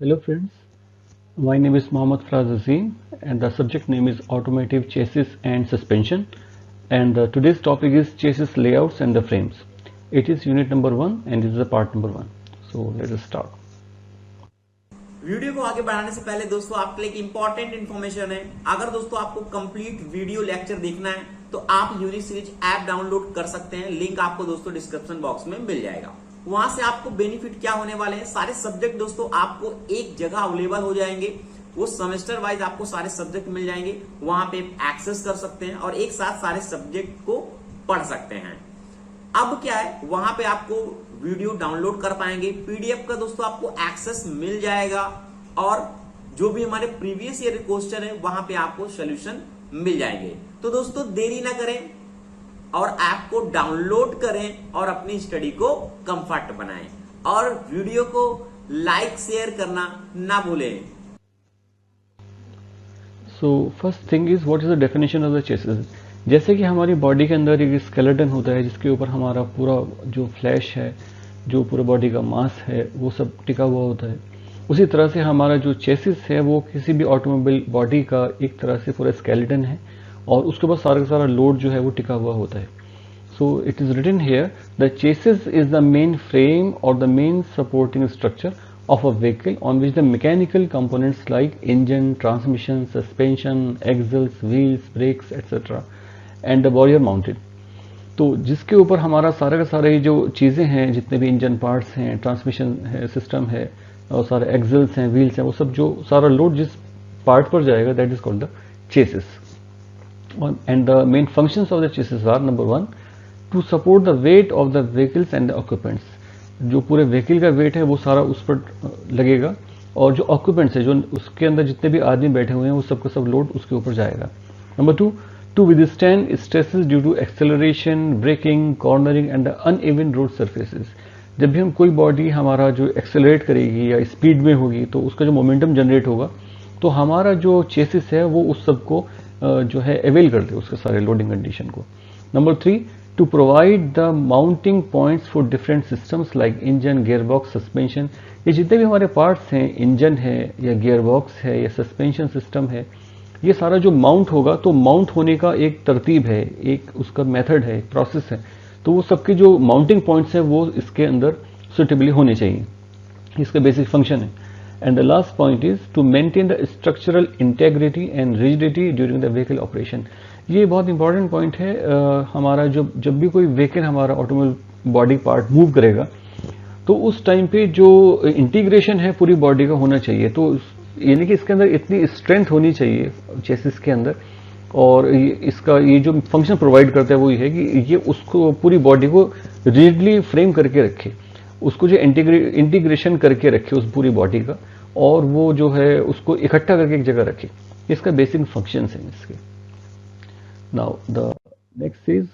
Hello friends, my name is Mohammad Faraz Azim and the subject name is Automotive Chassis and Suspension, and today's topic is chassis layouts and the frames. It is unit number 1 and this is the part number 1. So let us start. Video को आगे बढ़ाने से पहले दोस्तों आपके लिए एक important information है। अगर दोस्तों आपको कंप्लीट वीडियो लेक्चर देखना है तो आप यूनिक सीरीज ऐप डाउनलोड कर सकते हैं। लिंक आपको दोस्तों डिस्क्रिप्शन बॉक्स में मिल जाएगा। वहां से आपको बेनिफिट क्या होने वाले हैं, सारे सब्जेक्ट दोस्तों आपको एक जगह अवेलेबल हो जाएंगे। वो सेमेस्टर वाइज आपको सारे सब्जेक्ट मिल जाएंगे, वहां पे एक्सेस कर सकते हैं और एक साथ सारे सब्जेक्ट को पढ़ सकते हैं। अब क्या है, वहां पे आपको वीडियो डाउनलोड कर पाएंगे, पीडीएफ का दोस्तों आपको एक्सेस मिल जाएगा और जो भी हमारे प्रीवियस ईयर क्वेश्चन है वहां पे आपको सोल्यूशन मिल जाएंगे। तो दोस्तों देरी ना करें और ऐप को डाउनलोड करें और अपनी स्टडी को कंफर्ट बनाएं और वीडियो को लाइक शेयर करना ना भूलें। So first thing is what is the definition of the chassis? जैसे कि हमारी बॉडी के अंदर एक स्केलेटन होता है जिसके ऊपर हमारा पूरा जो फ्लैश है, जो पूरा बॉडी का मास है, वो सब टिका हुआ होता है। उसी तरह से हमारा जो चेसिस है वो किसी भी ऑटोमोबाइल बॉडी का एक तरह से पूरा स्केलेटन है और उसके बाद सारा का सारा लोड जो है वो टिका हुआ होता है। So it is written here the chassis is the main frame और the main supporting structure of a vehicle on which the mechanical components like engine, transmission, suspension, axles, wheels, brakes, etc. and the body are mounted. तो जिसके ऊपर हमारा सारा का सारा ये जो चीज़ें हैं, जितने भी इंजन पार्ट्स हैं, ट्रांसमिशन है, सिस्टम है और सारे एक्सल्स हैं, व्हील्स हैं, वो सब जो सारा लोड जिस पार्ट पर जाएगा that is called the chassis. And the main functions of the chassis are number 1 to support the weight of the vehicles and the occupants. जो पूरे व्हीकल का वेट है वो सारा उस पर लगेगा और जो ऑक्यूपेंट्स है, जो उसके अंदर जितने भी आदमी बैठे हुए हैं, वो सबका सब लोड उसके ऊपर जाएगा। Number 2 to withstand stresses due to acceleration, braking, cornering and uneven road surfaces. जब भी हम कोई बॉडी हमारा जो एक्सेलरेट करेगी या स्पीड में होगी तो उसका जो मोमेंटम जनरेट होगा तो हमारा जो चेसिस है वो उस सबको जो है अवेल कर दे उसके सारे लोडिंग कंडीशन को। Number 3 to provide the mounting points for different systems like engine, gearbox, suspension। ये जितने भी हमारे पार्ट्स हैं, इंजन है या गियरबॉक्स है या सस्पेंशन सिस्टम है, ये सारा जो माउंट होगा तो माउंट होने का एक तरतीब है, एक उसका मेथड है, एक प्रोसेस है। तो वो सबके जो माउंटिंग पॉइंट्स हैं वो इसके अंदर सुटेबली होने चाहिए, इसका बेसिक फंक्शन है। And the last point is to maintain the structural integrity and rigidity during the vehicle operation. ये बहुत इंपॉर्टेंट पॉइंट है। हमारा जब भी कोई व्हीकल हमारा ऑटोमोबाइल बॉडी पार्ट मूव करेगा तो उस टाइम पे जो इंटीग्रेशन है पूरी बॉडी का होना चाहिए। तो यानी कि इसके अंदर इतनी स्ट्रेंथ होनी चाहिए चेसिस के अंदर, और इसका ये जो फंक्शन प्रोवाइड करता है वो ये है कि ये उसको पूरी बॉडी को रिजिडली फ्रेम करके रखे, उसको जो इंटीग्रेशन करके रखे उस पूरी बॉडी का, और वो जो है उसको इकट्ठा करके एक जगह रखे। इसका बेसिक फंक्शन है इसके। Now the next is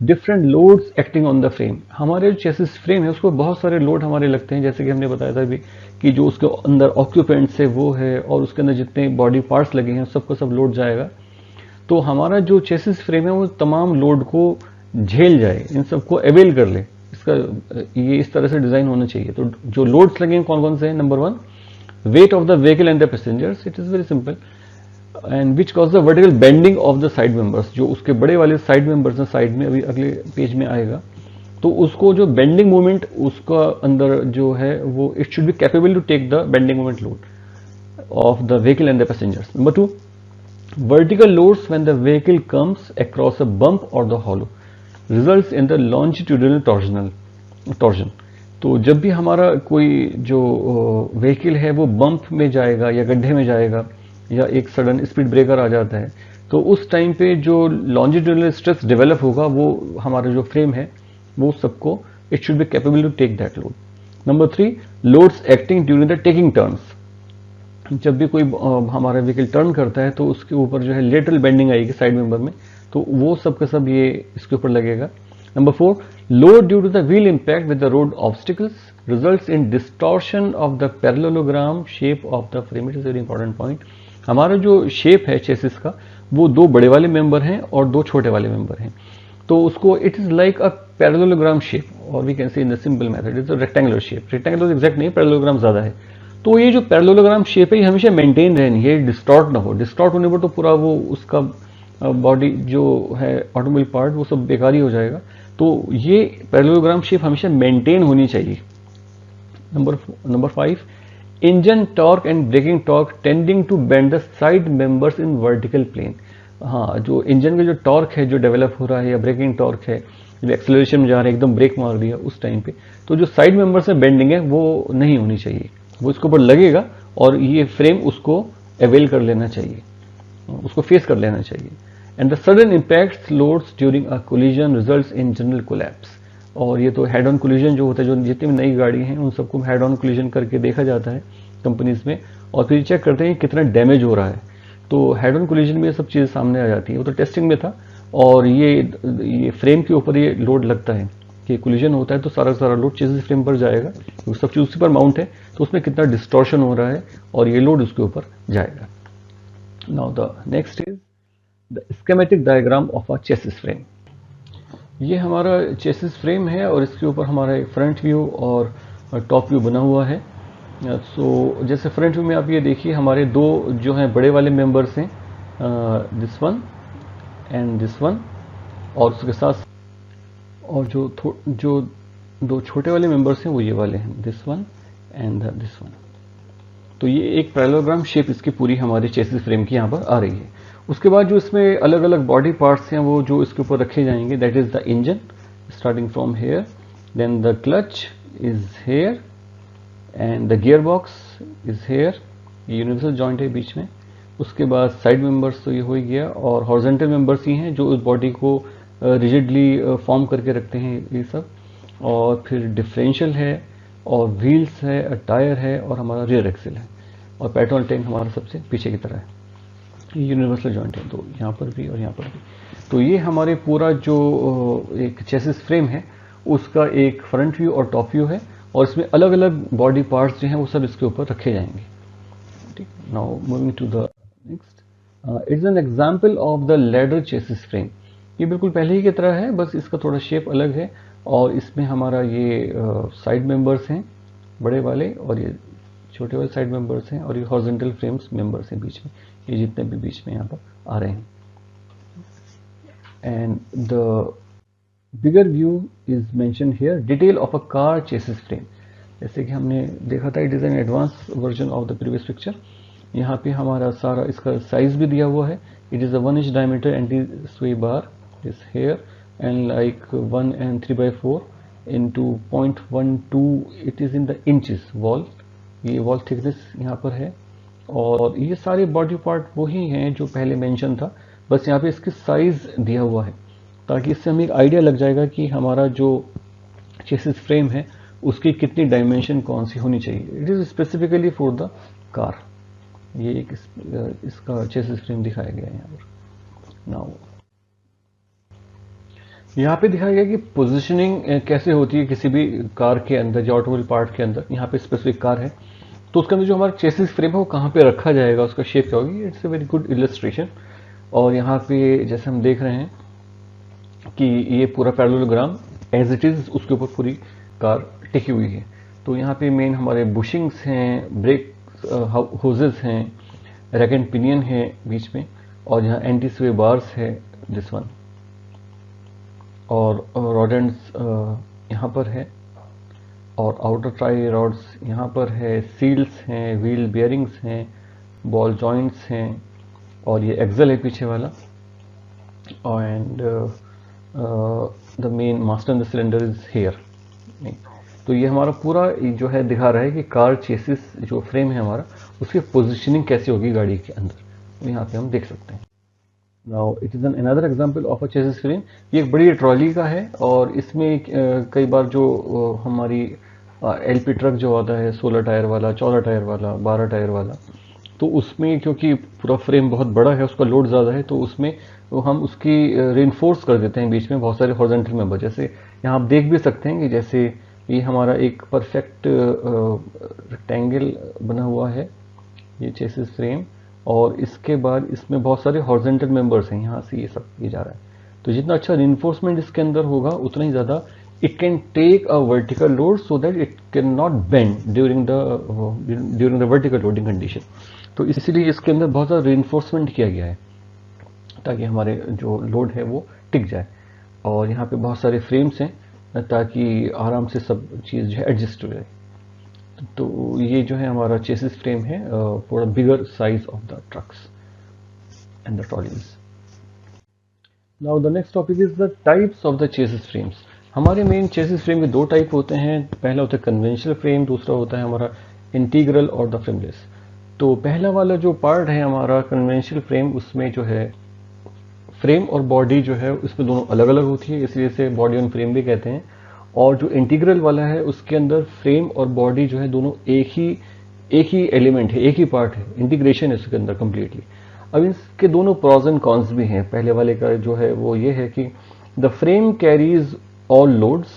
different loads acting on the frame। हमारे जो चेसिस फ्रेम है उसको बहुत सारे लोड हमारे लगते हैं, जैसे कि हमने बताया था अभी कि जो उसके अंदर ऑक्यूपेंट्स है वो है और उसके अंदर जितने बॉडी पार्ट्स लगे हैं सबको सब लोड जाएगा। तो हमारा जो चेसिस फ्रेम है वो तमाम लोड को झेल जाए, इन सबको अवेल कर ले। इसका ये इस तरह से डिजाइन होना चाहिए। तो जो लोड्स लगेंगे कौन कौन से हैं? Number 1 wait of the vehicle and the passengers, it is very simple, and which cause the vertical bending of the side members. जो उसके बड़े वाले साइड मेंबर्स हैं, साइड में अभी अगले पेज में आएगा, तो उसको जो बेंडिंग मूवमेंट उसका अंदर जो है वो it should be capable to take the bending movement load of the vehicle and the passengers. Number 2 vertical loads when the vehicle comes across a bump और the hollow results in the longitudinal torsion. तो जब भी हमारा कोई जो vehicle है वो bump में जाएगा या गड्ढे में जाएगा या एक सडन स्पीड ब्रेकर आ जाता है, तो उस टाइम पे जो लॉन्जिट्यूडिनल स्ट्रेस डेवलप होगा वो हमारा जो फ्रेम है वो सबको it should be capable to take that load. Number 3 loads acting during the taking turns. जब भी कोई हमारा व्हीकल टर्न करता है तो उसके ऊपर जो है लेटरल बेंडिंग आएगी साइड मेंबर में, तो वो सब का सब ये इसके ऊपर लगेगा। Number 4 load due to the wheel impact with the road obstacles results in distortion of the parallelogram shape of the frame. It is very important point. हमारा जो शेप है चेसिस का वो 2 बड़े वाले मेंबर हैं और 2 छोटे वाले मेंबर हैं, तो उसको it is like a parallelogram shape, और we can say in the simple method is a rectangular shape. Rectangular exact नहीं, पैरेललोग्राम ज्यादा है। तो ये जो पैरेललोग्राम शेप है ये हमेशा मेंटेन रहनी है, डिस्टॉर्ट ना हो। डिस्टॉर्ट होने पर तो पूरा वो उसका बॉडी जो है ऑटोमोबाइल पार्ट वो सब बेकार ही हो जाएगा। तो ये पैरेललोग्राम शेप हमेशा मेंटेन होनी चाहिए। Number 5, engine torque and braking torque tending to bend the side members in vertical plane. हाँ, जो इंजन का जो टॉर्क है जो डेवलप हो रहा है या ब्रेकिंग टॉर्क है, जो एक्सेलरेशन में जा रहे हैं एकदम ब्रेक मार दिया उस टाइम पे, तो जो साइड मेंबर्स में बेंडिंग है वो नहीं होनी चाहिए, वो इसके ऊपर लगेगा और ये फ्रेम उसको अवेल कर लेना चाहिए, उसको फेस कर लेना चाहिए। And the sudden impact loads during a collision results in general collapse. और ये तो हेड ऑन कोलिजन जो होता है, जो जितनी भी नई गाड़ी हैं उन सबको हेड ऑन कोलिजन करके देखा जाता है कंपनीज में, और फिर चेक करते हैं कितना डैमेज हो रहा है। तो हेड ऑन कोलिजन में ये सब चीज़ें सामने आ जाती है। वो तो टेस्टिंग में था, और ये फ्रेम के ऊपर ये लोड लगता है कि कोलिजन होता है तो सारा सारा लोड चेसिस फ्रेम पर जाएगा, तो सब चीज़ उसी पर माउंट है, तो उसमें कितना डिस्टॉर्शन हो रहा है और ये लोड उसके ऊपर जाएगा। Now the next is the schematic diagram of a chassis frame. ये हमारा चेसिस फ्रेम है और इसके ऊपर हमारा एक फ्रंट व्यू और टॉप व्यू बना हुआ है। सो जैसे फ्रंट व्यू में आप ये देखिए, हमारे दो जो हैं बड़े वाले मेंबर्स हैं, this one and this one, और उसके साथ और जो दो छोटे वाले मेंबर्स हैं वो ये वाले हैं, this one and this one. तो ये एक पैरेललोग्राम शेप इसकी पूरी हमारी चेसिस फ्रेम की यहाँ पर आ रही है। उसके बाद जो इसमें अलग अलग बॉडी पार्ट्स हैं वो जो इसके ऊपर रखे जाएंगे, that is the engine starting from here, then the clutch is here and the gear box is here, ये यूनिवर्सल जॉइंट है बीच में। उसके बाद साइड मेंबर्स तो ये हो ही गया, और हॉरिजॉन्टल मेंबर्स ही हैं जो उस बॉडी को रिजिडली फॉर्म करके रखते हैं ये सब। और फिर डिफरेंशियल है, और व्हील्स है, टायर है, और हमारा रियर एक्सिल है, और पेट्रोल टैंक हमारा सबसे पीछे की तरह है। ये यूनिवर्सल जॉइंट है, तो यहाँ पर भी और यहाँ पर भी। तो ये हमारे पूरा जो एक चेसिस फ्रेम है उसका एक फ्रंट व्यू और टॉप व्यू है, और इसमें अलग अलग बॉडी पार्ट्स जो हैं वो सब इसके ऊपर रखे जाएंगे। ठीक, now moving to the next, it's an example of the ladder chassis frame. ये बिल्कुल पहले ही की तरह है, बस इसका थोड़ा शेप अलग है, और इसमें हमारा ये साइड मेंबर्स हैं बड़े वाले, और ये छोटे वाले साइड मेंबर्स हैं, और ये हॉरिजॉन्टल फ्रेम्स मेंबर्स हैं बीच में, ये जितने भी बीच में यहाँ पर आ रहे हैं। And the bigger view is mention here, detail of a car chassis frame. जैसे कि हमने देखा था, it is an advance version of the previous picture. यहाँ पे हमारा सारा इसका साइज भी दिया हुआ है। It is a 1 inch diameter anti sway bar is here, and like 1 and 3/4 into 0.12, it is in the inches wall, ये वॉल थिकनेस यहाँ पर है। और ये सारे बॉडी पार्ट वही हैं जो पहले मेंशन था, बस यहाँ पे इसकी साइज दिया हुआ है, ताकि इससे हमें एक आइडिया लग जाएगा कि हमारा जो चेसिस फ्रेम है उसकी कितनी डायमेंशन कौन सी होनी चाहिए। It is specifically for the car. ये एक इसका चेसिस फ्रेम दिखाया गया है यहाँ पर। नाउ यहाँ पे दिखाया गया कि पोजीशनिंग कैसे होती है किसी भी कार के अंदर, जो ऑटोमोबाइल पार्ट के अंदर। यहाँ पे स्पेसिफिक कार है तो उसके अंदर जो हमारा चेसिस फ्रेम है वो कहाँ पे रखा जाएगा, उसका शेप क्या होगी। It's a very good illustration. और यहाँ पे जैसे हम देख रहे हैं कि ये पूरा पैरेललोग्राम एज इट इज उसके ऊपर पूरी कार टिकी हुई है। तो यहाँ पे मेन हमारे बुशिंग्स हैं, ब्रेक होजेस हैं, रैक एंड पिनियन है बीच में, और यहाँ एंटी स्वे बार्स है दिस वन, और रॉडेंट्स यहाँ पर है, और आउटर ट्राई रॉड्स यहाँ पर है, सील्स हैं, व्हील बियरिंग्स हैं, बॉल जॉइंट्स हैं, और ये एक्सल है पीछे वाला, and the main master in the cylinder is here. तो ये हमारा पूरा जो है दिखा रहा है कि कार चेसिस जो फ्रेम है हमारा, उसकी पोजीशनिंग कैसी होगी गाड़ी के अंदर, तो यहाँ पे हम देख सकते हैं। Now it is another example of a chassis frame. ये एक बड़ी ट्रॉली का है, और इसमें कई बार जो हमारी एलपी ट्रक जो आता है 16 टायर वाला, 14 टायर वाला, 12 टायर वाला, तो उसमें क्योंकि पूरा फ्रेम बहुत बड़ा है, उसका लोड ज़्यादा है, तो उसमें तो हम उसकी रेनफोर्स कर देते हैं बीच में बहुत सारे हॉरिजॉन्टल मेंबर। जैसे यहाँ आप देख भी सकते हैं कि जैसे ये हमारा एक परफेक्ट रेक्टेंगल बना हुआ है ये चेसिस फ्रेम, और इसके बाद इसमें बहुत सारे हॉरिजॉन्टल मेंबर्स हैं, यहाँ से ये सब ये जा रहा है। तो जितना अच्छा रिइंफोर्समेंट इसके अंदर होगा उतना ही ज़्यादा it can take a vertical load so that it cannot bend during the vertical loading condition. तो इसीलिए इसके अंदर बहुत ज़्यादा reinforcement किया गया है ताकि हमारे जो लोड है वो टिक जाए, और यहाँ पे बहुत सारे फ्रेम्स हैं ताकि आराम से सब चीज़ जो है एडजस्ट हो जाए। तो ये जो है हमारा चेसिस फ्रेम है for a bigger size of the trucks and the trolleys. Now the next topic is the types of the chassis frames. हमारे मेन चेसिस फ्रेम के दो टाइप होते हैं, पहला होता है कन्वेंशनल फ्रेम, दूसरा होता है हमारा इंटीग्रल और द फ्रेमलेस। तो पहला वाला जो पार्ट है हमारा कन्वेंशनल फ्रेम, उसमें जो है फ्रेम और बॉडी जो है उसमें दोनों अलग अलग होती है, इसलिए इसे बॉडी ऑन फ्रेम भी कहते हैं। और जो इंटीग्रल वाला है उसके अंदर फ्रेम और बॉडी जो है दोनों एक ही एलिमेंट है, एक ही पार्ट है, इंटीग्रेशन है उसके अंदर कम्प्लीटली। अब इसके दोनों प्रॉज एंड कॉन्स भी हैं। पहले वाले का जो है वो ये है कि the frame carries all loads,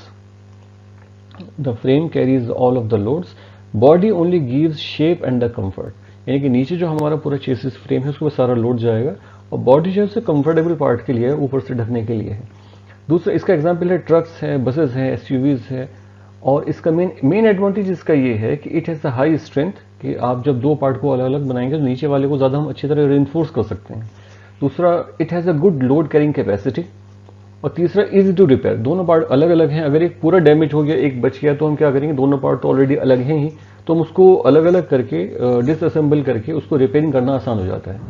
the frame carries all of the loads, body only gives shape and the comfort. यानी कि नीचे जो हमारा पूरा चेसिस फ्रेम है उसमें सारा लोड जाएगा और बॉडी जो है उससे कंफर्टेबल पार्ट के लिए है, ऊपर से ढकने के लिए है। दूसरा इसका एग्जांपल है ट्रक्स है, बसेस है, एसयूवीज है। और इसका मेन एडवांटेज इसका ये है कि it has a high strength, कि आप जब दो पार्ट को अलग अलग बनाएंगे तो नीचे वाले को ज़्यादा हम अच्छी तरह रेनफोर्स कर सकते हैं। दूसरा it has a good load carrying capacity. और तीसरा इजी टू रिपेयर। दोनों पार्ट अलग अलग हैं, अगर एक पूरा डैमेज हो गया एक बच गया तो हम क्या करेंगे, दोनों पार्ट तो ऑलरेडी अलग हैं ही, तो हम उसको अलग अलग करके डिसअसेंबल करके उसको रिपेयरिंग करना आसान हो जाता है।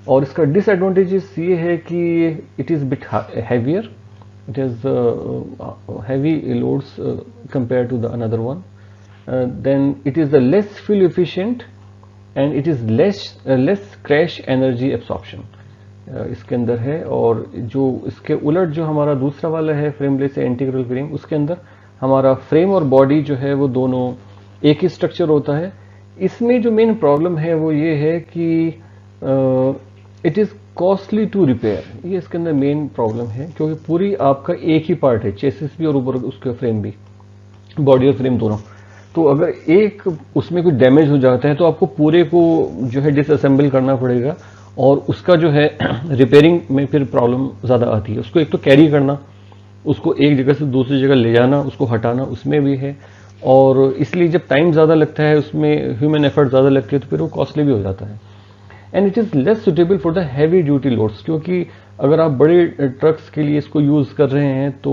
और इसका डिसएडवांटेजेस ये है कि it is bit heavier, it has heavy loads compared to the another one. Then it is the less fuel efficient and it is less crash energy absorption इसके अंदर है। और जो इसके उलट जो हमारा दूसरा वाला है फ्रेमलेस या इंटीग्रल फ्रेम, उसके अंदर हमारा फ्रेम और बॉडी जो है वो दोनों एक ही स्ट्रक्चर होता है। इसमें जो मेन प्रॉब्लम है वो ये है कि it is costly to repair. ये इसके अंदर मेन प्रॉब्लम है, क्योंकि पूरी आपका एक ही पार्ट है, चेसिस भी और ऊपर उसके फ्रेम भी, बॉडी और फ्रेम दोनों। तो अगर एक उसमें कुछ डैमेज हो जाता है तो आपको पूरे को जो है डिसअसेंबल करना पड़ेगा, और उसका जो है रिपेयरिंग में फिर प्रॉब्लम ज़्यादा आती है। उसको एक तो कैरी करना, उसको एक जगह से दूसरी जगह ले जाना, उसको हटाना, उसमें भी है। और इसलिए जब टाइम ज़्यादा लगता है, उसमें ह्यूमन एफर्ट ज़्यादा लगती है, तो फिर वो कॉस्टली भी हो जाता है। And it is less suitable for the heavy duty loads, क्योंकि अगर आप बड़े ट्रक्स के लिए इसको यूज़ कर रहे हैं तो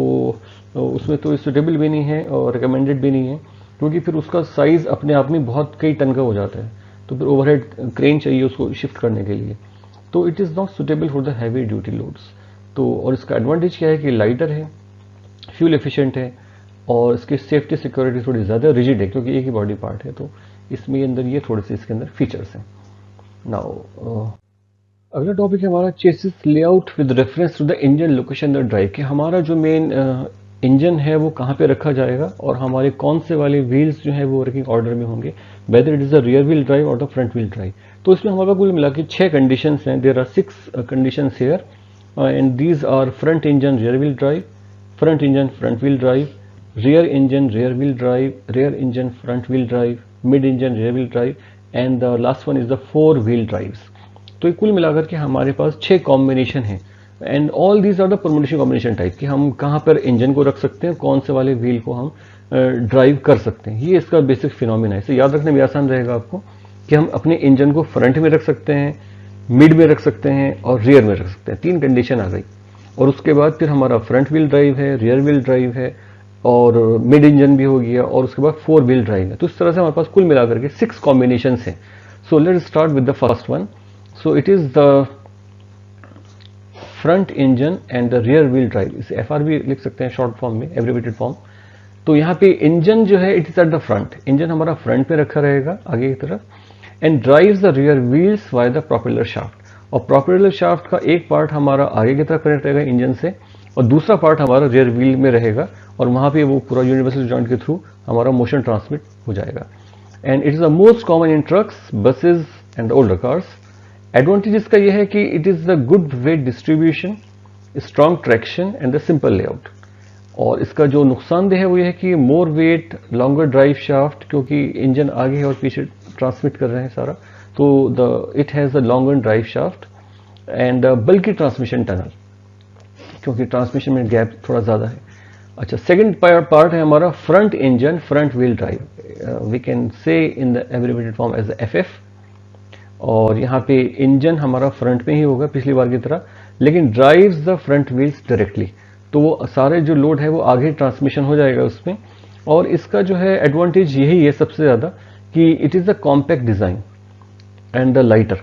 उसमें तो सुटेबल भी नहीं है और रिकमेंडेड भी नहीं है, क्योंकि फिर उसका साइज़ अपने आप में बहुत कई टन का हो जाता है, तो फिर ओवरहेड क्रेन चाहिए उसको शिफ्ट करने के लिए। तो it is not suitable for the heavy duty loads. तो और इसका एडवांटेज क्या है कि लाइटर है, फ्यूल एफिशिएंट है, और इसकी सेफ्टी सिक्योरिटी थोड़ी ज़्यादा रिजिड है, क्योंकि एक ही बॉडी पार्ट है। तो इसमें अंदर ये थोड़े से इसके अंदर फीचर्स हैं। नाउ अगला टॉपिक है हमारा chassis layout with reference to the engine location the drive, कि हमारा जो मेन इंजन है वो कहाँ पे रखा जाएगा और हमारे कौन से वाले व्हील्स जो है वो वर्किंग ऑर्डर में होंगे, whether it is the rear wheel drive और द फ्रंट व्हील ड्राइव। तो इसमें हमारे कुल मिला के 6 कंडीशंस हैं। There are 6 conditions here and these are front engine rear wheel drive, front engine front wheel drive, rear engine rear wheel drive, rear engine front wheel drive, mid engine rear wheel drive, and the last one is the 4 wheel drives। तो ये कुल मिलाकर के हमारे पास 6 combination है, and all these are the permutation combination type, कि हम कहाँ पर इंजन को रख सकते हैं, कौन से वाले व्हील को हम ड्राइव कर सकते हैं। ये इसका बेसिक फिनोमिना है। इसे याद रखने में आसान रहेगा आपको कि हम अपने इंजन को फ्रंट में रख सकते हैं, मिड में रख सकते हैं और रियर में रख सकते हैं। 3 कंडीशन आ गई। और उसके बाद फिर हमारा फ्रंट व्हील ड्राइव है, रियर व्हील ड्राइव है और मिड इंजन भी हो गया, और उसके बाद 4 व्हील ड्राइव है। तो इस तरह से हमारे पास कुल मिलाकर के 6 कॉम्बिनेशन हैं। So let's start with the first one. So it is the front engine and the rear wheel drive. इसे FRV लिख सकते हैं शॉर्ट फॉर्म में, एब्रिविएटेड फॉर्म। तो यहाँ पे इंजन जो है it is at the front, engine हमारा फ्रंट में रखा रहेगा आगे की तरफ, and drives the rear wheels by the propeller shaft. और प्रोपेलर शाफ्ट का एक पार्ट हमारा आगे की तरफ कनेक्ट रहेगा इंजन से, और दूसरा पार्ट हमारा रियर व्हील में रहेगा, और वहाँ पे वो पूरा यूनिवर्सल जॉइंट के थ्रू हमारा मोशन ट्रांसमिट हो जाएगा। And it is the most common in trucks, buses and older cars. Advantage इसका यह है कि it is the good weight distribution, strong traction and the simple layout. और इसका जो नुकसानदेह है वो ये है कि more weight, longer drive shaft, क्योंकि इंजन आगे है और पीछे ट्रांसमिट कर रहे हैं सारा, तो it has the longer drive shaft and बल्कि ट्रांसमिशन टनल, क्योंकि ट्रांसमिशन में गैप थोड़ा ज़्यादा है। अच्छा, सेकंड पार्ट है हमारा front engine front wheel drive, we can say in the abbreviated form as FF. और यहाँ पे इंजन हमारा फ्रंट में ही होगा पिछली बार की तरह, लेकिन drives the front wheels directly, तो वो सारे जो लोड है वो आगे ट्रांसमिशन हो जाएगा उसमें। और इसका जो है एडवांटेज यही है सबसे ज़्यादा कि it is the compact design and the lighter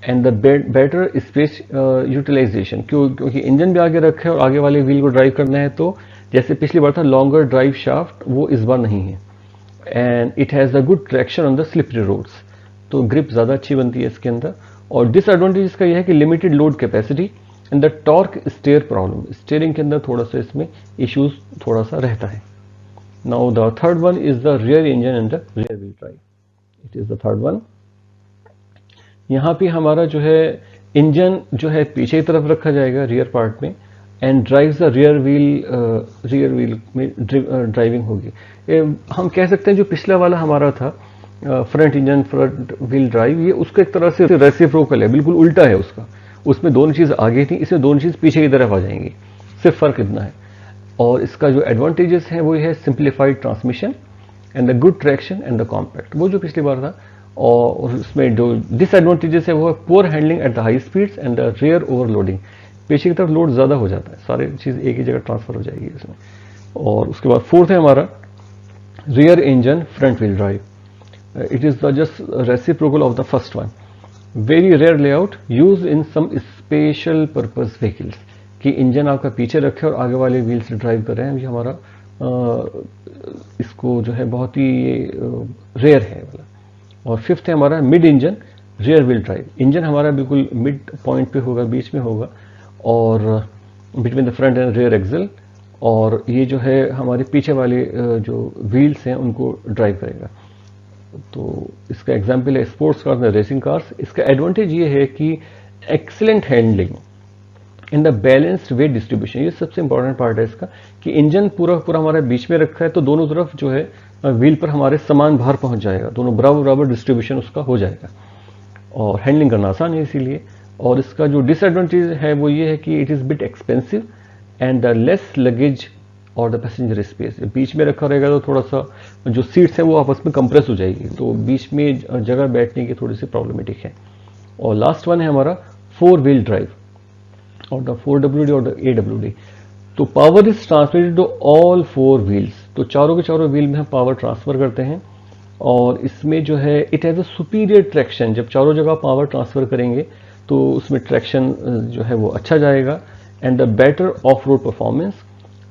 and the better space utilisation. क्योंकि इंजन भी आगे रखा है और आगे वाले व्हील को ड्राइव करना है, तो जैसे पिछली बार था लॉन्गर ड्राइव शाफ्ट, वो इस बार नहीं है। And it has the good traction on the slippery roads, तो ग्रिप ज़्यादा अच्छी बनती है इसके अंदर। और डिसएडवांटेज इसका यह है कि limited load capacity and the torque steer problem, steering के अंदर थोड़ा सा इसमें इश्यूज थोड़ा सा रहता है। Now the third one is the rear engine and the rear wheel drive, it is the third one. यहाँ पे हमारा जो है इंजन जो है पीछे की तरफ रखा जाएगा रियर पार्ट में, and drives the rear wheel में ड्राइविंग होगी। हम कह सकते हैं जो पिछला वाला हमारा था front engine front wheel drive, ये उसका एक तरह से रेसिप्रोकल है, बिल्कुल उल्टा है उसका। उसमें दोनों चीज़ आगे थी, इसमें दोनों चीज़ पीछे की तरफ आ जाएंगी, सिर्फ फर्क इतना है। और इसका जो एडवांटेजेस हैं वो है simplified transmission and the good traction and the compact, वो जो पिछली बार था। और उसमें जो डिसएडवांटेजेस है वो है poor handling at the high speeds and the rear overloading, पीछे की तरफ लोड ज़्यादा हो जाता है, सारी चीज़ एक ही जगह ट्रांसफर हो जाएगी इसमें। और उसके बाद फोर्थ है हमारा rear engine front wheel drive, it is the just reciprocal of the first one, very rare layout used in some special purpose vehicles, कि इंजन आपका पीछे रखे और आगे वाले व्हील से ड्राइव कर रहे हैं, ये हमारा इसको जो है बहुत ही रेयर है वाला। और फिफ्थ है हमारा mid engine rear wheel drive, engine हमारा बिल्कुल मिड पॉइंट पे होगा, बीच में होगा, और between the front and rear axle, और ये जो है हमारे पीछे वाले जो व्हील्स हैं उनको ड्राइव करेगा। तो इसका एग्जाम्पल है sports cars and racing cars. इसका एडवांटेज ये है कि excellent handling in the balanced wait distribution, ये सबसे इंपॉर्टेंट पार्ट है इसका, कि इंजन पूरा हमारे बीच में रखा है, तो दोनों तरफ जो है व्हील पर हमारे समान भार पहुंच जाएगा, दोनों बराबर डिस्ट्रीब्यूशन उसका हो जाएगा, और हैंडलिंग करना आसान है इसीलिए। और इसका जो डिसएडवांटेज है वो ये है कि it is bit expensive and the less luggage और द पैसेंजर स्पेस, बीच में रखा रहेगा तो थोड़ा सा जो सीट्स हैं वो आपस में कंप्रेस हो जाएगी, तो बीच में जगह बैठने की थोड़ी सी प्रॉब्लमेटिक है। और लास्ट वन है हमारा फोर व्हील ड्राइव और द 4WD और द AWD। तो power is transmitted to all four wheels, तो चारों के चारों व्हील में हम पावर ट्रांसफर करते हैं। और इसमें जो है it has a superior traction, जब चारों जगह पावर ट्रांसफर करेंगे तो उसमें ट्रैक्शन जो है वो अच्छा जाएगा, and the better of road performance.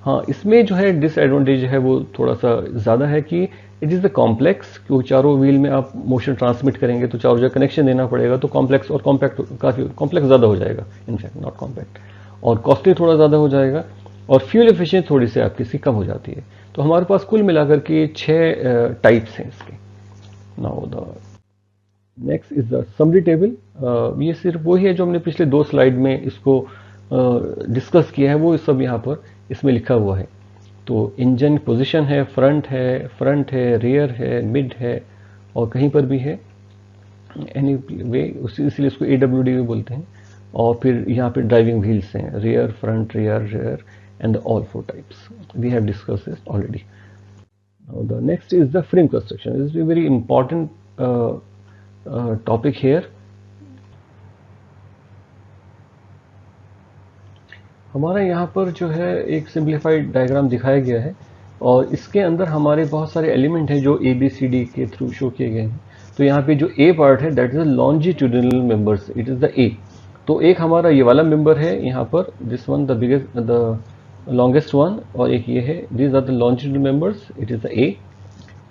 हाँ, इसमें जो है डिसएडवांटेज है वो थोड़ा सा ज़्यादा है कि इट इज़ द कॉम्प्लेक्स, क्योंकि चारों व्हील में आप मोशन ट्रांसमिट करेंगे तो चारों जगह कनेक्शन देना पड़ेगा, तो कॉम्प्लेक्स और कॉम्पैक्ट, काफ़ी कॉम्प्लेक्स ज़्यादा हो जाएगा, इनफैक्ट नॉट कॉम्पैक्ट, और कॉस्टली थोड़ा ज़्यादा हो जाएगा, और फ्यूल एफिशिएंसी थोड़ी सी आपकी सी कम हो जाती है। तो हमारे पास कुल मिलाकर के 6 टाइप्स हैं इसके। Now the next is the summary table, ये सिर्फ वही है जो हमने पिछले 2 स्लाइड में इसको डिस्कस किया है, वो सब यहाँ पर इसमें लिखा हुआ है। तो इंजन पोजीशन है, फ्रंट है, रियर है, मिड है, और कहीं पर भी है एनी वे, इसलिए इसको AWD भी बोलते हैं। और फिर यहाँ पे ड्राइविंग व्हील्स हैं, rear, front, rear and all 4 types, we have discussed this already. Now the next is the frame construction. This is a very important topic here. हमारा यहाँ पर जो है एक सिंप्लीफाइड डायग्राम दिखाया गया है, और इसके अंदर हमारे बहुत सारे एलिमेंट हैं जो ABCD के थ्रू शो किए गए हैं। तो यहाँ पे जो A पार्ट है that is the longitudinal members, it is the A। तो एक हमारा ये वाला मेंबर है यहाँ पर, this one the biggest the longest one, और एक ये है, this are the longitudinal members, it is the A।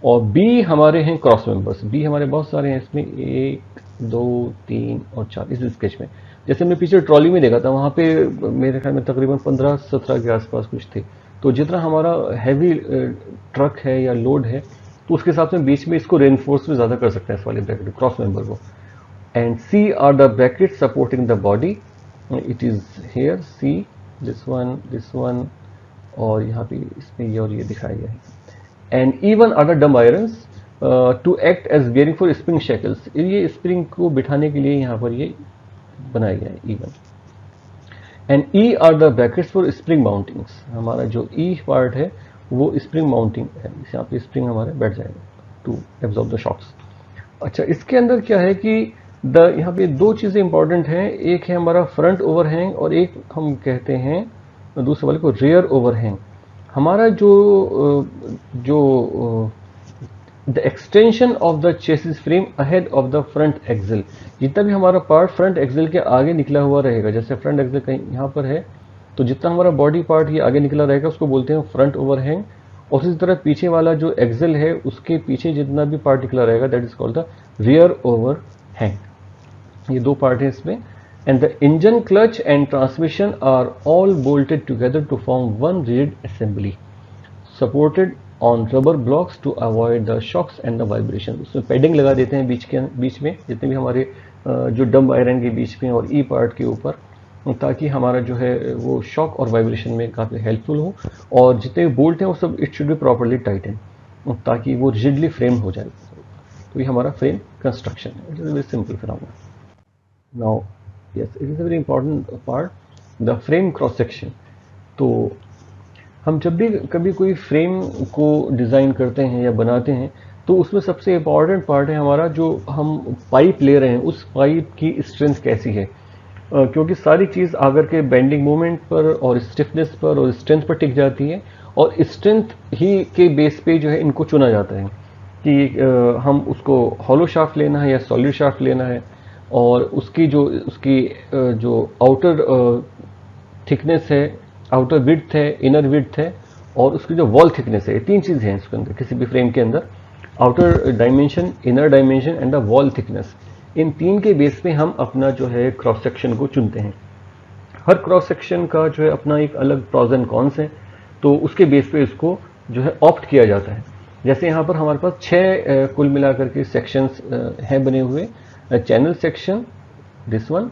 और B हमारे हैं क्रॉस मेंबर्स, B हमारे बहुत सारे हैं इसमें, 1 2 3 और 4 इस स्केच में। जैसे हमने पीछे ट्रॉली में देखा था, वहाँ पे मेरे ख्याल में तकरीबन 15-17 के आसपास कुछ थे। तो जितना हमारा हैवी ट्रक है या लोड है, तो उसके हिसाब से बीच में इसको रेनफोर्स में ज़्यादा कर सकते हैं इस वाले ब्रैकेट क्रॉस मेंबर को। And C are the bracket supporting the body, it is here C, this one, और यहाँ पे इसमें ये और ये दिखाया गया है। And even are the dumb irons to act as bearing for spring shackles, ये स्प्रिंग को बिठाने के लिए यहाँ पर ये बनाया गया है even। And E R the brackets for spring mountings. हमारा जो ई पार्ट है वो स्प्रिंग माउंटिंग है, यहाँ पे स्प्रिंग हमारे बैठ जाएगा टू एब्जॉर्ब द शॉक्स। अच्छा, इसके अंदर क्या है कि यहाँ पे दो चीज़ें इंपॉर्टेंट हैं, एक है हमारा फ्रंट ओवरहैंग और एक हम कहते हैं दूसरे वाले को रियर ओवरहैंग। हमारा जो the extension of the chassis frame ahead of the front axle, जितना भी हमारा पार्ट फ्रंट एक्सिल के आगे निकला हुआ रहेगा, जैसे फ्रंट एक्सिल कहीं यहाँ पर है तो जितना हमारा बॉडी पार्ट ये आगे निकला रहेगा उसको बोलते हैं फ्रंट ओवरहैंग, और इसी तरह पीछे वाला जो एक्सिल है उसके पीछे जितना भी पार्ट निकला रहेगा that is called the rear overhang. ये दो पार्ट है इसमें। And the engine, clutch and transmission are all bolted together to form one rigid assembly supported on rubber blocks to avoid the shocks and the vibration. उसमें padding लगा देते हैं बीच में जितने भी हमारे जो डम्ब आयरन के बीच में और ई पार्ट के ऊपर, ताकि हमारा जो है वो शॉक और वाइब्रेशन में काफ़ी हेल्पफुल हो। और जितने भी बोल्ट हैं वो सब it should be properly Titan ताकि वो रिजिडली फ्रेम हो जाए। तो ये हमारा फ्रेम कंस्ट्रक्शन है। It is a very simple phenomena. Now yes, it is a very important part, the frame cross section. तो हम जब भी कभी कोई फ्रेम को डिज़ाइन करते हैं या बनाते हैं तो उसमें सबसे इम्पॉर्टेंट पार्ट है हमारा जो हम पाइप ले रहे हैं उस पाइप की स्ट्रेंथ कैसी है, क्योंकि सारी चीज़ आकर के बेंडिंग मोमेंट पर और स्टिफनेस पर और स्ट्रेंथ पर टिक जाती है, और स्ट्रेंथ ही के बेस पे जो है इनको चुना जाता है कि हम उसको हॉलो शाफ्ट लेना है या सॉलिड शाफ्ट लेना है, और उसकी जो आउटर थिकनेस है, आउटर विड्थ है, इनर विड्थ है, और उसकी जो वॉल थिकनेस है, ये तीन चीज़ें हैं इसके अंदर किसी भी फ्रेम के अंदर, outer dimension, inner dimension and the wall thickness. इन तीन के बेस पे हम अपना जो है क्रॉस सेक्शन को चुनते हैं। हर क्रॉस सेक्शन का जो है अपना एक अलग प्रॉज एंड कॉन्स है, तो उसके बेस पे इसको जो है ऑप्ट किया जाता है। जैसे यहाँ पर हमारे पास 6 कुल मिलाकर के सेक्शंस हैं बने हुए। चैनल सेक्शन, दिस वन,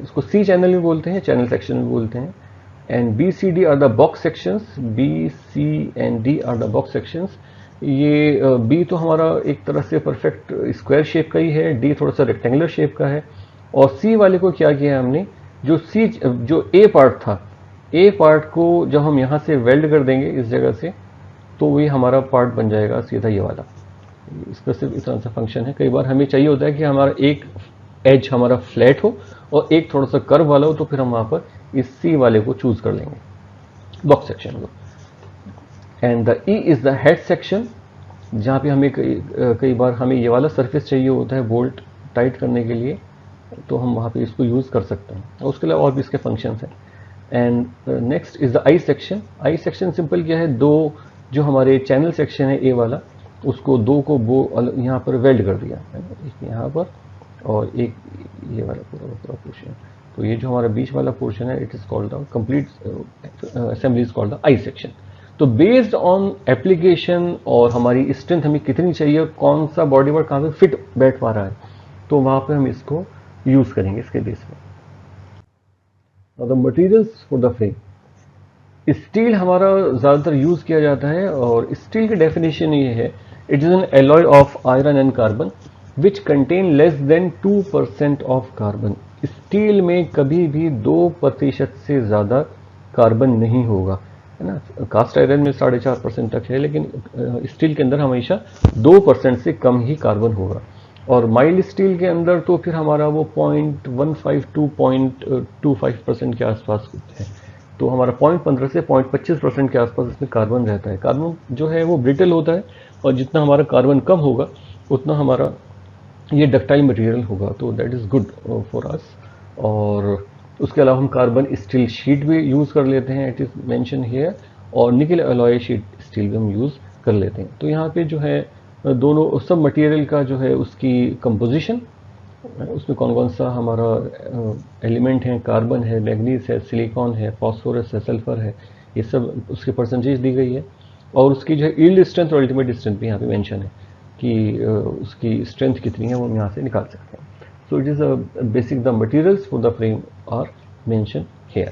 इसको सी चैनल भी बोलते हैं, चैनल सेक्शन भी बोलते हैं। And B C D are the box sections, B C and D are the box sections. ये बी तो हमारा एक तरह से परफेक्ट स्क्वायर शेप का ही है, डी थोड़ा सा रेक्टेंगुलर शेप का है, और सी वाले को क्या किया है हमने, जो ए पार्ट था, ए पार्ट को जब हम यहाँ से वेल्ड कर देंगे इस जगह से, तो वही हमारा पार्ट बन जाएगा सीधा ये वाला। इसका सिर्फ इस तरह से फंक्शन है। कई बार हमें चाहिए होता है कि हमारा एक एज हमारा फ्लैट हो और एक थोड़ा सा कर्व वाला हो, तो फिर हम वहाँ पर इस सी वाले को चूज कर लेंगे, बॉक्स सेक्शन को। And the E is the head section, जहाँ पे हमें कई बार हमें ये वाला सरफेस चाहिए होता है बोल्ट टाइट करने के लिए, तो हम वहाँ पे इसको यूज़ कर सकते हैं। और उसके अलावा और भी इसके फंक्शंस हैं। And next is the I section. I section simple क्या है, दो जो हमारे चैनल सेक्शन है ए वाला, उसको दो को यहाँ पर वेल्ड कर दिया, एक यहाँ पर और एक ये वाला पूरा पोर्शन। तो ये जो हमारा बीच वाला पोर्शन है, it is called the complete assembly is called the I section. तो बेस्ड ऑन एप्लीकेशन और हमारी स्ट्रेंथ हमें कितनी चाहिए और कौन सा बॉडी पार्ट कहाँ पे फिट बैठ पा रहा है, तो वहाँ पे हम इसको यूज करेंगे इसके बेस में। The materials for the frame, steel हमारा ज़्यादातर यूज किया जाता है, और स्टील की डेफिनेशन ये है, it is an alloy of iron and carbon which contain less than 2% of carbon. Steel में कभी भी 2% से ज़्यादा कार्बन नहीं होगा, है ना। कास्ट आयरन में 4.5% तक है, लेकिन स्टील के अंदर हमेशा 2% से कम ही कार्बन होगा। और माइल्ड स्टील के अंदर तो फिर हमारा वो 0.15 to 0.25% के आसपास है। तो हमारा 0.15 से 0.25% के आसपास इसमें कार्बन रहता है। कार्बन जो है वो ब्रिटल होता है, और जितना हमारा कार्बन कम होगा उतना हमारा ये डक्टाइल मटेरियल होगा, तो that is good for us. और उसके अलावा हम कार्बन स्टील शीट भी यूज़ कर लेते हैं, इट इज़ मेंशन हियर, और निकल अलॉय शीट स्टील भी हम यूज़ कर लेते हैं। तो यहाँ पे जो है दोनों सब मटेरियल का जो है उसकी कंपोजिशन, उसमें कौन कौन सा हमारा एलिमेंट है, कार्बन है, मैग्नीज है, सिलिकॉन है, फास्फोरस है, सल्फर है, ये सब उसकी परसेंटेज दी गई है। और उसकी जो है यील्ड स्ट्रेंथ और अल्टीमेट स्ट्रेंथ भी यहाँ पे मेंशन है कि उसकी स्ट्रेंथ कितनी है, वो हम यहाँ से निकाल सकते हैं। So it is a basic the materials for the frame are mention here.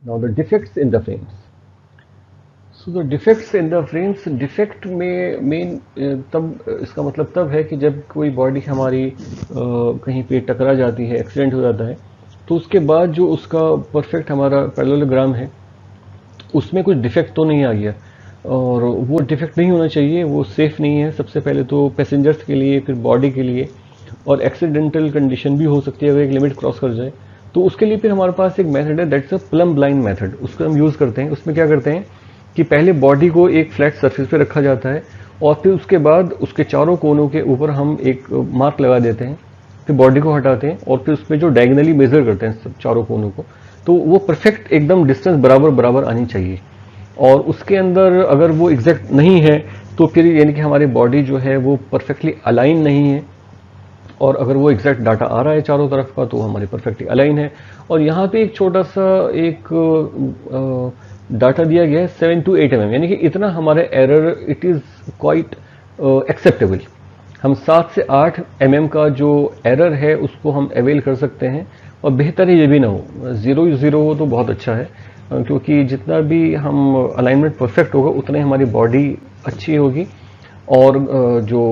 Now the defects in the frames. So the defects in the frames, defect में मेन तब इसका मतलब तब है कि जब कोई बॉडी हमारी कहीं पे टकरा जाती है, एक्सीडेंट हो जाता है, तो उसके बाद जो उसका परफेक्ट हमारा पैरेललोग्राम है उसमें कुछ डिफेक्ट तो नहीं आ गया, और वो डिफेक्ट नहीं होना चाहिए, वो सेफ नहीं है सबसे पहले तो पैसेंजर्स के लिए, फिर बॉडी के लिए, और एक्सीडेंटल कंडीशन भी हो सकती है अगर एक लिमिट क्रॉस कर जाए। तो उसके लिए फिर हमारे पास एक मेथड है, that's a plum blind method, उसको हम यूज़ करते हैं। उसमें क्या करते हैं कि पहले बॉडी को एक फ्लैट सरफेस पे रखा जाता है, और फिर उसके बाद उसके चारों कोनों के ऊपर हम एक मार्क लगा देते हैं, फिर बॉडी को हटाते हैं और फिर उसमें जो डायगनली मेजर करते हैं सब चारों कोनों को, तो वो परफेक्ट एकदम डिस्टेंस बराबर बराबर आनी चाहिए। और उसके अंदर अगर वो एग्जैक्ट नहीं है तो फिर यानी कि हमारी बॉडी जो है वो परफेक्टली अलाइन नहीं है, और अगर वो एग्जैक्ट डाटा आ रहा है चारों तरफ का तो हमारी परफेक्टली अलाइन है। और यहाँ पे एक छोटा सा एक डाटा दिया गया है 7 to 8 mm, यानी कि इतना हमारे error it is quite acceptable. हम 7 से 8 mm का जो एरर है उसको हम अवेल कर सकते हैं, और बेहतर है ये भी ना हो, 0 हो तो बहुत अच्छा है, क्योंकि जितना भी हम अलाइनमेंट परफेक्ट होगा उतना ही हमारी बॉडी अच्छी होगी, और जो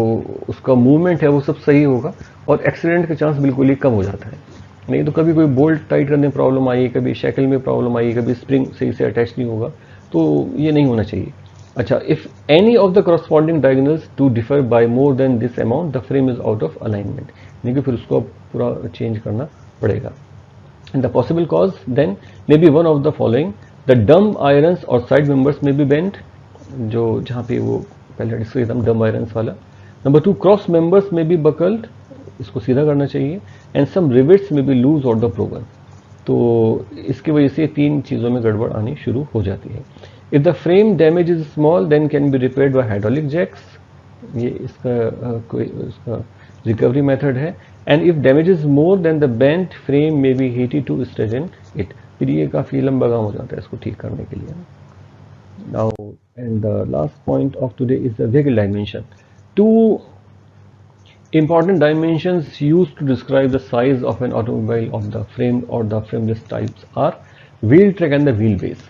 उसका मूवमेंट है वो सब सही होगा, और एक्सीडेंट का चांस बिल्कुल ही कम हो जाता है। नहीं तो कभी कोई बोल्ट टाइट करने में प्रॉब्लम आई, कभी शैकल में प्रॉब्लम आई, कभी स्प्रिंग सही से अटैच नहीं होगा, तो ये नहीं होना चाहिए। अच्छा, if any of the corresponding diagonals to differ by more than this amount the frame is out of alignment, यानी कि फिर उसको पूरा चेंज करना पड़ेगा। And the possible cause then may be one of the following: the dumb irons or side members may be bent, जो जहाँ पे वो पहले डिस्कस किया था dumb irons वाला। Number 2, cross members may be buckled, इसको सीधा करना चाहिए, and some rivets may be loose or the broken। तो इसकी वजह से 3 चीज़ों में गड़बड़ आनी शुरू हो जाती है। If the frame damage is small then can be repaired by hydraulic jacks, ये इसका रिकवरी मेथड है। And if damage is more than the bent frame may be heated to straighten it, फिर ये काफ़ी लंबा काम हो जाता है इसको ठीक करने के लिए। Now and the last point of today is the vehicle dimension. 2 important dimensions used to describe the size of an automobile of the frame or the frameless types are wheel track and the wheel base।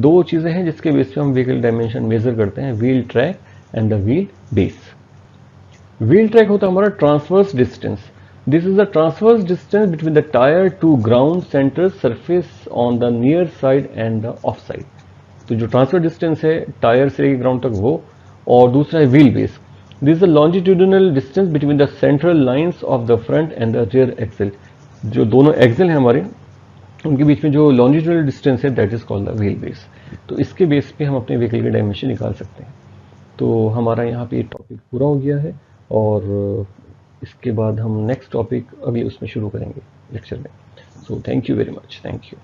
2 चीज़ें हैं जिसके base पे हम vehicle dimension major करते हैं, wheel track and the wheel base. Wheel track होता है हमारा transverse distance, this is the transverse distance between the tier two ground centre surface on the near side and the of side. तो जो transfer distance है tyre से ground तक वो, और दूसरा है wheel base, this is the longitudinal distance between the central lines of the front and the rear Excel. जो दोनों एक्सेल हैं हमारे उनके बीच में जो लॉन्जिट्यूडिनल डिस्टेंस है that is called the wheel base. तो इसके बेस पे हम अपने व्हीकल के डायमेंशन निकाल सकते हैं। तो हमारा यहाँ पे टॉपिक पूरा हो गया है, और इसके बाद हम नेक्स्ट टॉपिक अगले उसमें शुरू करेंगे लेक्चर में। So thank you very much, thank you.